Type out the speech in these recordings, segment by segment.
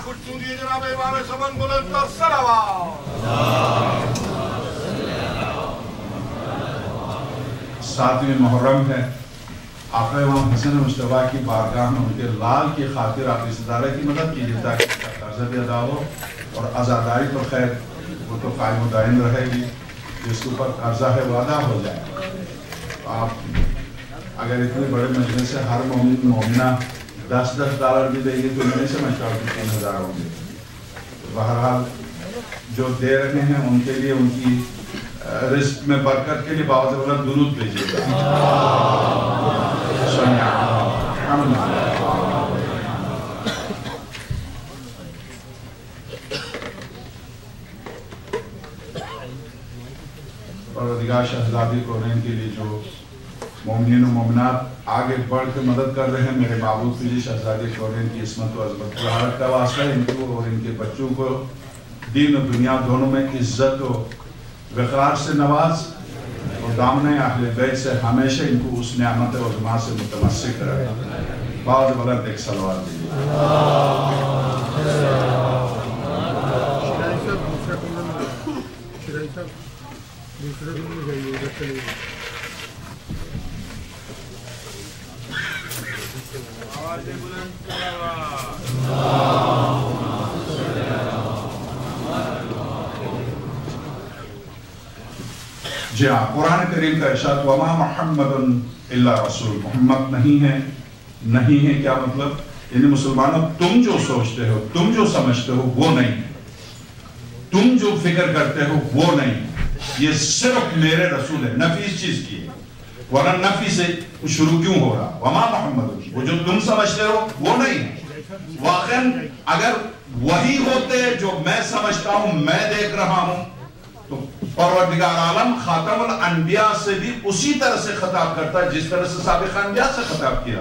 کچھ سنیے جناب امام سمن بلند پر صلوات. 7ویں محرم ہے. آقا امام حسن مصطفیٰ کی بارگاہ میں ان کے لال کی خاطر آپ اس ادارے کی مدد کیجیے تاکہ اس کا قرضہ بھی ادا ہو اور عزاداری تو خیر وہ تو قائم و دائم رہے گی. جس کے اوپر قرضہ ہے وہ ادا ہو جائے. آپ اگر اتنے بڑے مجلس سے ہر مومنہ $10 بھی دے گی تو میں نہیں سمجھتا ہوں کہ 3000 ہوں گے. بہرحال جو دے رہے ہیں ان کے لیے ان کی رزق میں برکت کے لیے باوجود اللہ درود بھیجیے گا. پروردگار شہزادی کونین کے لیے جو مومنین و مومنات آگے بڑھ کے مدد کر رہے ہیں میرے معبود کے لیے شہزادی کونین کی عصمت و عظمت بڑھارت کا واسطہ ان کو اور ان کے بچوں کو دین و دنیا دونوں میں عزت و وقار سے نواز اور دامن اہل بیت سے ہمیشہ ان کو اس نعمت و عظمت سے متمسک رہے. بعض بلند ایک صلوات دیجیے. جی ہاں, قرآن کریم کا ارشاد وما محمد الا رسول, محمد نہیں ہے کیا مطلب؟ یعنی مسلمانوں تم جو سوچتے ہو, تم جو سمجھتے ہو وہ نہیں, تم جو فکر کرتے ہو وہ نہیں, یہ صرف میرے رسول ہے. نفی اس چیز کی ہے, ورنہ نفی سے شروع کیوں ہو رہا؟ وما محمد, وہ جو تم سمجھتے ہو وہ نہیں ہے. واقعاً اگر وہی ہوتے جو میں سمجھتا ہوں, میں دیکھ رہا ہوں, تو پروردگار عالم خاتم الانبیاء سے بھی اسی طرح سے خطاب کرتا ہے جس طرح سے سابق انبیاء سے خطاب کیا.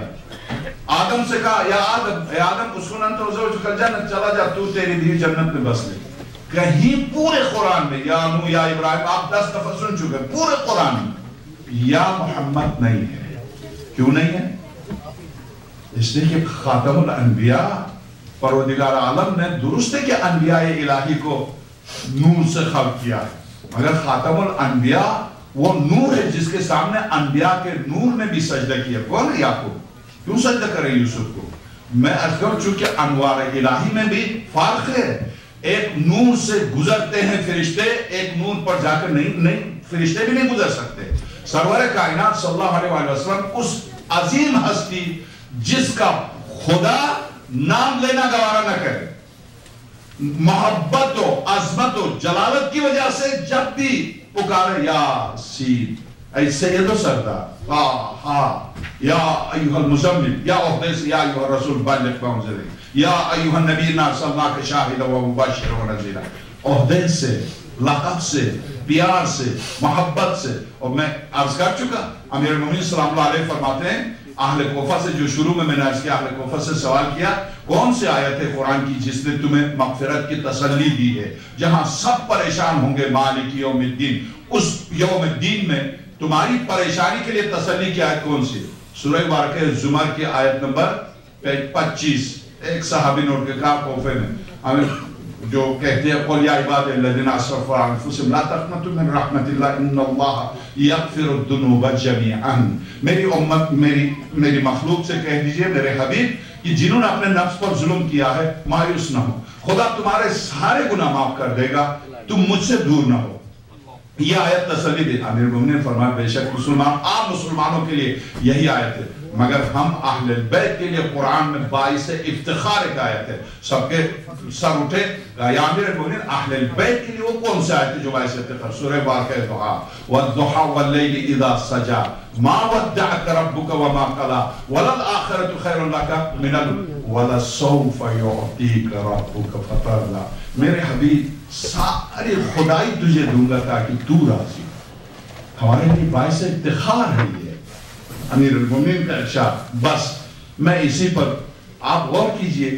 آدم سے کہا یا آدم, اے آدم اسکن انت وزوجک الجنہ, چلا جا تو تیری بھی جنت میں بس لے. کہیں پورے قرآن میں یا نوح یا ابراہیم آپ 10 دفعہ سن چکے, پورے قرآن میں یا محمد نہیں ہے. کیوں نہیں ہے؟ اس لیے کہ خاتم الانبیاء پروردگار عالم نے درست ہے کہ انبیاء الہی کو نور سے خلق کیا ہے, مگر خاتم الانبیاء وہ نور ہے جس کے سامنے انبیاء کے نور نے بھی سجدہ کیا. کون ہے یعقوب؟ کیوں سجدہ کرے یوسف کو؟ میں عرض کروں چونکہ انوار الہی میں بھی فرق ہے. ایک نور سے گزرتے ہیں فرشتے, ایک نور پر جا کر نہیں فرشتے بھی نہیں گزر سکتے. سرور کائنات صلی اللہ علیہ وسلم اس عظیم ہستی جس کا خدا نام لینا گوارا نہ کرے, محبت و عظمت و جلالت کی وجہ سے جب بھی پکارے یا سید, اے سید و سردار, یا ایوہ المزمل, یا عہدے سے یا ایوہ الرسول بلغ ما انزل الیک, یا ایوہ النبی ارسلناک شاہدا و مبشرا و نذیرا. عہدے سے, لقب سے, پیار سے, محبت سے. اور میں عرض کر چکا, امیر المومنین صلی اللہ علیہ فرماتے ہیں اہل کوفہ سے, جو شروع میں نے عرض کیا, اہل کوفہ سے سوال کیا کون سے آیت ہے قرآن کی جس نے تمہیں مغفرت کی تسلی دی ہے, جہاں سب پریشان ہوں گے مالک یوم الدین, اس یوم الدین میں تمہاری پریشانی کے لیے تسلی کی آیت کون سی؟ سورہ مبارکہ زمر کی آیت نمبر 25. ایک صحابی نوٹ کے کہا کوفے میں ہمیں جو کہتے ہیں قل یا عباد الذین اسرفوا علی انفسہم لا تقنطوا من رحمت اللہ ان اللہ یغفر الذنوب جمیعا. میری امت, میری مخلوق سے کہہ دیجئے میرے حبیب کہ جنہوں نے اپنے نفس پر ظلم کیا ہے مایوس نہ ہو, خدا تمہارے سارے گناہ معاف کر دے گا, تم مجھ سے دور نہ ہو. یہ آیت تسلی دی. امیر المومنین فرمایا بے شک مسلمان, عام مسلمانوں کے لیے یہی آیت ہے, مگر ہم اہل بیت کے لیے قرآن میں باعث افتخار ایک آیت ہے. سب کے سر اٹھے, یا امیر المومنین اہل بیت کے لیے وہ کون سے آیت ہے جو باعث افتخار؟ سورہ بارکہ دعا والضحى واللیل اذا سجا ما ودعك ربك وما قلى وللآخرة خیر لك من ولسوف يعطيك ربك فترضى. میرے حبیب ساری خدائی تجھے دوں گا تاکہ تو راضی ہو. ہمارے لیے باعث افتخار ہے یہ امیر المومنین کا ارشاد. بس میں اسی پر آپ غور کیجئے,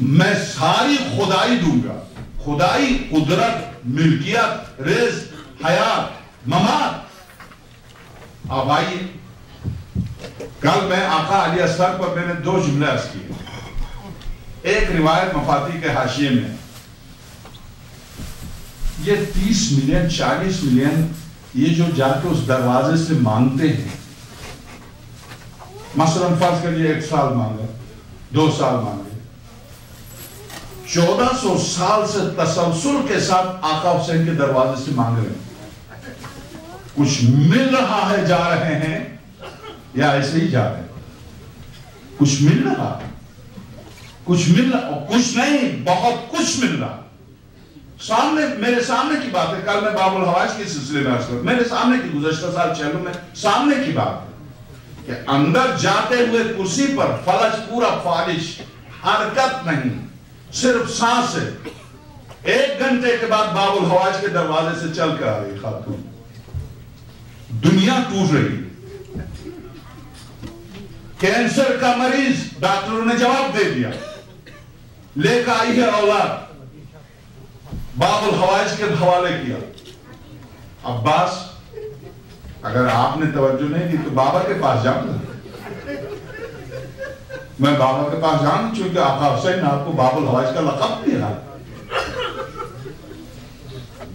میں ساری خدائی دوں گا, خدائی, قدرت, ملکیت, رزق, حیات, ممات. آپ آئیے, کل میں آقا علیہ السلام پر میں نے 2 جملے عرض کیے. ایک روایت مفاتی کے حاشیے میں یہ 30 ملین 40 ملین یہ جو جا کے اس دروازے سے مانگتے ہیں، مثلا فرض کریے 1 سال مانگے 2 سال مانگے، 1400 سال سے تسلسل کے ساتھ آقا حسین کے دروازے سے مانگ رہے ہیں، کچھ مل رہا ہے جا رہے ہیں یا ایسے ہی جا رہے ہیں؟ کچھ مل رہا ہے، کچھ مل رہا، کچھ نہیں بہت کچھ مل رہا سامنے، میرے سامنے کی بات ہے. کل میں باب الحوائج کے سلسلے میں عرض کروں، میرے سامنے کی گزشتہ سال چہلوں میں سامنے کی بات ہے کہ اندر جاتے ہوئے کرسی پر فلج پورا فالش، حرکت نہیں، صرف سانس ہے. 1 گھنٹے کے بعد باب الحوائج کے دروازے سے چل کر آ رہی خاتون، دنیا ٹوٹ رہی. کینسر کا مریض، ڈاکٹروں نے جواب دے دیا، لے کر آئی ہے اولاد، باب الحوائج کے حوالے کیا. عباس اگر آپ نے توجہ نہیں دی تو بابا کے پاس جاؤں گا، میں بابا کے پاس جاؤں چونکہ آقا حسین نے آپ کو باب الحوائج کا لقب دیا.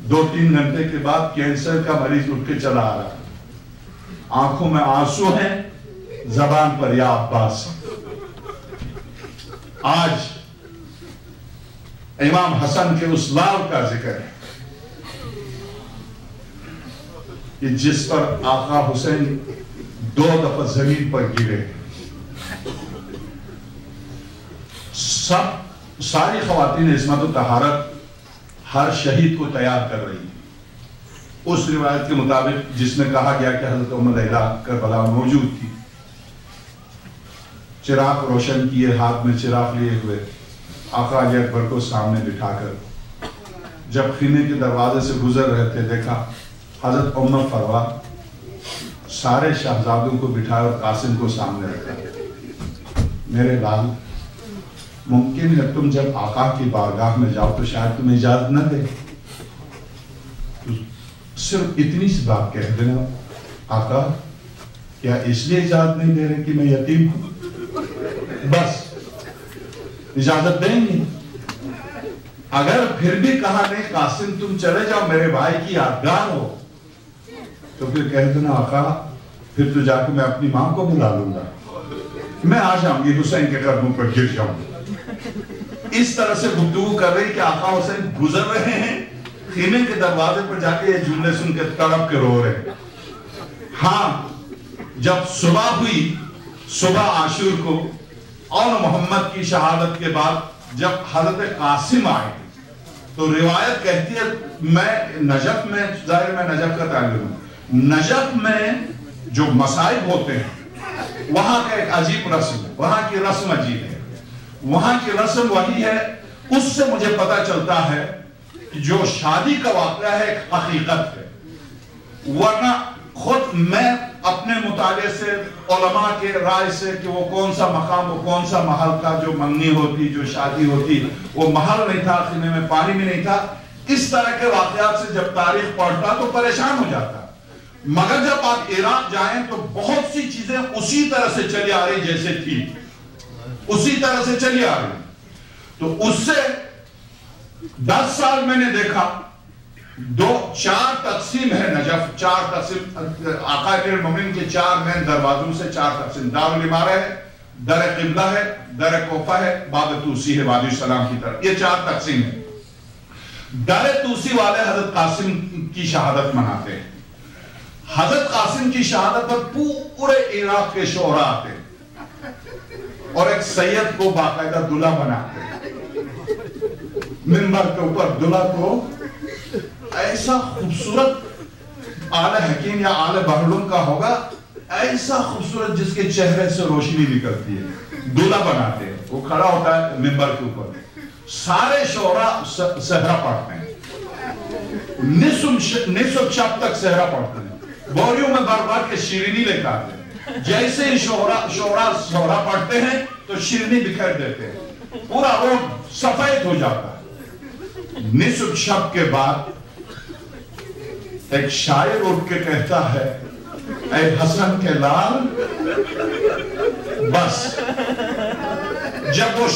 2-3 گھنٹے کے بعد کینسر کا مریض اٹھ کے چلا آ رہا، آنکھوں میں آنسو ہیں، زبان پر یا عباس. آج امام حسن کے اس لال کا ذکر ہے کہ جس پر آقا حسین 2 دفعہ زمین پر گرے. ساری خواتین عصمت و طہارت ہر شہید کو تیار کر رہی ہیں اس روایت کے مطابق جس میں کہا گیا کہ حضرت ام لیلہ کربلا موجود تھی. چراغ روشن کیے، ہاتھ میں چراغ لیے ہوئے آقا علی اکبر کو سامنے بٹھا کر جب خیمے کے دروازے سے گزر رہے تھے، دیکھا حضرت ام فروا سارے شہزادوں کو بٹھایا اور قاسم کو سامنے رکھا. میرے لال، ممکن ہے تم جب آقا کی بارگاہ میں جاؤ تو شاید تمہیں اجازت نہ دے، صرف اتنی سی بات کہہ دینا، آقا کیا اس لیے اجازت نہیں دے رہے کہ میں یتیم ہوں؟ بس اجازت دیں گے. اگر پھر بھی کہا نہیں قاسم تم چلے جاؤ میرے بھائی کی یادگار ہو، تو پھر کہہ دینا آقا پھر تو جا کے میں اپنی ماں کو بلا لوں گا، میں آ جاؤں گی حسین کے قدموں پر گر جاؤں. اس طرح سے گفتگو کر رہی کہ آقا حسین گزر رہے ہیں، خیمے کے دروازے پر جا کے یہ جملے سن کے تڑپ کے رو رہے. ہاں جب صبح ہوئی، صبح عاشور کو اور محمد کی شہادت کے بعد جب حضرت قاسم آئے تو روایت کہتی ہے، میں نجف میں، ظاہر میں نجف کا تعلق ہوں، نجف میں جو مصائب ہوتے ہیں وہاں کا ایک عجیب رسم ہے، وہاں کی رسم عجیب ہے. وہاں کی رسم وہی ہے، اس سے مجھے پتا چلتا ہے کہ جو شادی کا واقعہ ہے ایک حقیقت ہے. ورنہ خود میں اپنے مطالعے سے، علماء کے رائے سے کہ وہ کون سا مقام، وہ کون سا محل تھا جو منگنی ہوتی، جو شادی ہوتی، وہ محل نہیں تھا، خیمے میں پانی بھی نہیں تھا. اس طرح کے واقعات سے جب تاریخ پڑھتا تو پریشان ہو جاتا. مگر جب آپ عراق جائیں تو بہت سی چیزیں اسی طرح سے چلی آ رہی جیسے تھی، اسی طرح سے چلی آ رہی. تو اس سے 10 سال میں نے دیکھا 4 تقسیم ہے نجف، 4 تقسیم آقا امیر المومنین کے 4 مین دروازوں سے 4 تقسیم. دار الامارہ ہے، در قبلہ ہے، در کوفہ ہے، باب توسی ہے وادی السلام کی طرف. یہ 4 تقسیم ہے. در توسی والے حضرت قاسم کی شہادت مناتے ہیں. حضرت قاسم کی شہادت پر پورے عراق کے شعراء آتے ہیں اور ایک سید کو باقاعدہ دلہا بناتے ہیں. منبر کے اوپر دلہا کو ایسا خوبصورت آل حکیم یا آل بحرلوم کا ہوگا، ایسا خوبصورت جس کے چہرے سے روشنی نکلتی ہے، دلہا بناتے ہیں. وہ کھڑا ہوتا ہے منبر کے اوپر، سارے شعراء صحرا پڑھتے ہیں، نصف شب تک صحرا پڑھتے ہیں، بوریوں میں بار بار کے شیرینی لے کر آتے ہیں. جیسے ہی شعراء صحرا پڑھتے ہیں تو شیرینی بکھیر دیتے ہیں، پورا روڈ سفید ہو جاتا ہے. نصف شب کے بعد ایک شاعر اٹھ کے کہتا ہے، اے حسن کے لال بس. جب وہ